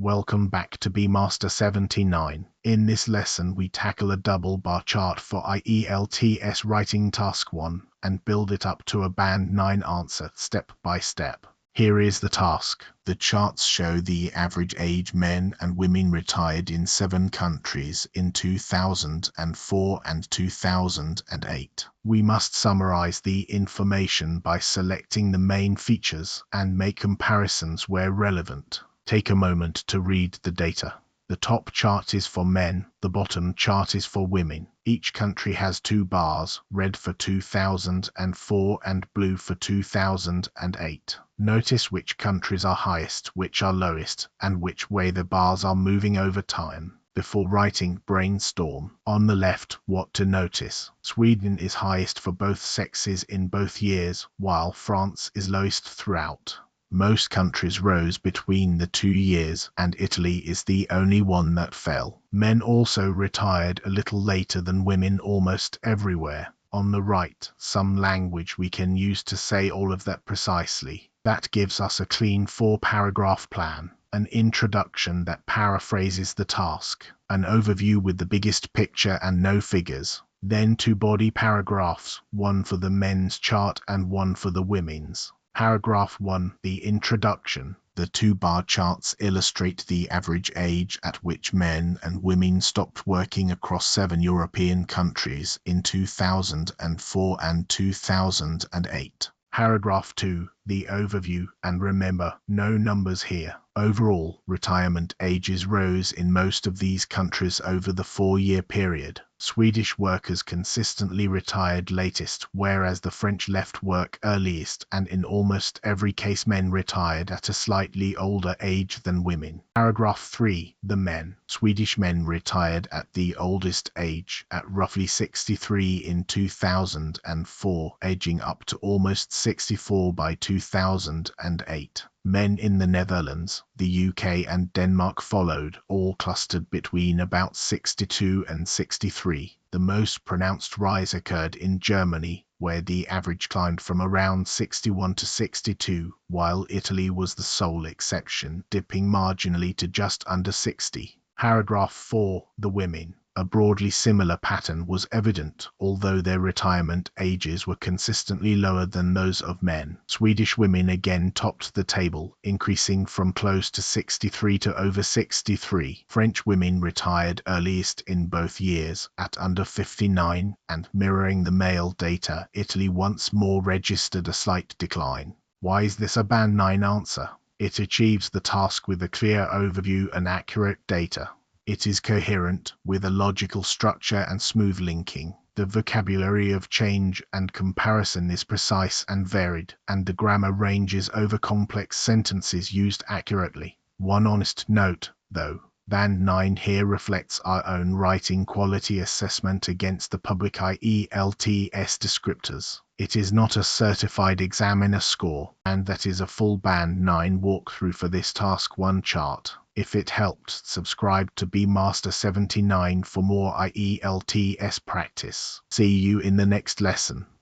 Welcome back to bmaster79. In this lesson we tackle a double bar chart for IELTS writing task 1 and build it up to a band 9 answer step by step. Here is the task. The charts show the average age men and women retired in 7 countries in 2004 and 2008. We must summarize the information by selecting the main features and make comparisons where relevant. Take a moment to read the data. The top chart is for men, the bottom chart is for women. Each country has 2 bars, red for 2004 and blue for 2008. Notice which countries are highest, which are lowest, and which way the bars are moving over time. Before writing, brainstorm. On the left, what to notice. Sweden is highest for both sexes in both years, while France is lowest throughout. Most countries rose between the 2 years, and Italy is the only one that fell. Men also retired a little later than women almost everywhere. On the right, some language we can use to say all of that precisely. That gives us a clean 4-paragraph plan. An introduction that paraphrases the task. An overview with the biggest picture and no figures. Then 2 body paragraphs, one for the men's chart and one for the women's. Paragraph 1, the introduction. The 2 bar charts illustrate the average age at which men and women stopped working across 7 European countries in 2004 and 2008. Paragraph 2, the overview, and remember, no numbers here. Overall, retirement ages rose in most of these countries over the 4-year period. Swedish workers consistently retired latest, whereas the French left work earliest, and in almost every case men retired at a slightly older age than women. Paragraph 3, the men. Swedish men retired at the oldest age, at roughly 63 in 2004, aging up to almost 64 by 2008. Men in the Netherlands, the UK and Denmark followed, all clustered between about 62 and 63. The most pronounced rise occurred in Germany, where the average climbed from around 61 to 62, while Italy was the sole exception, dipping marginally to just under 60. Paragraph 4, the women. A broadly similar pattern was evident, although their retirement ages were consistently lower than those of men. Swedish women again topped the table, increasing from close to 63 to over 63. French women retired earliest in both years, at under 59, and mirroring the male data, Italy once more registered a slight decline. Why is this a band 9 answer? It achieves the task with a clear overview and accurate data. It is coherent, with a logical structure and smooth linking. The vocabulary of change and comparison is precise and varied, and the grammar ranges over complex sentences used accurately. One honest note, though. Band 9 here reflects our own writing quality assessment against the public IELTS descriptors. It is not a certified examiner score, and that is a full band 9 walkthrough for this task 1 chart. If it helped, subscribe to bmaster79 for more IELTS practice. See you in the next lesson.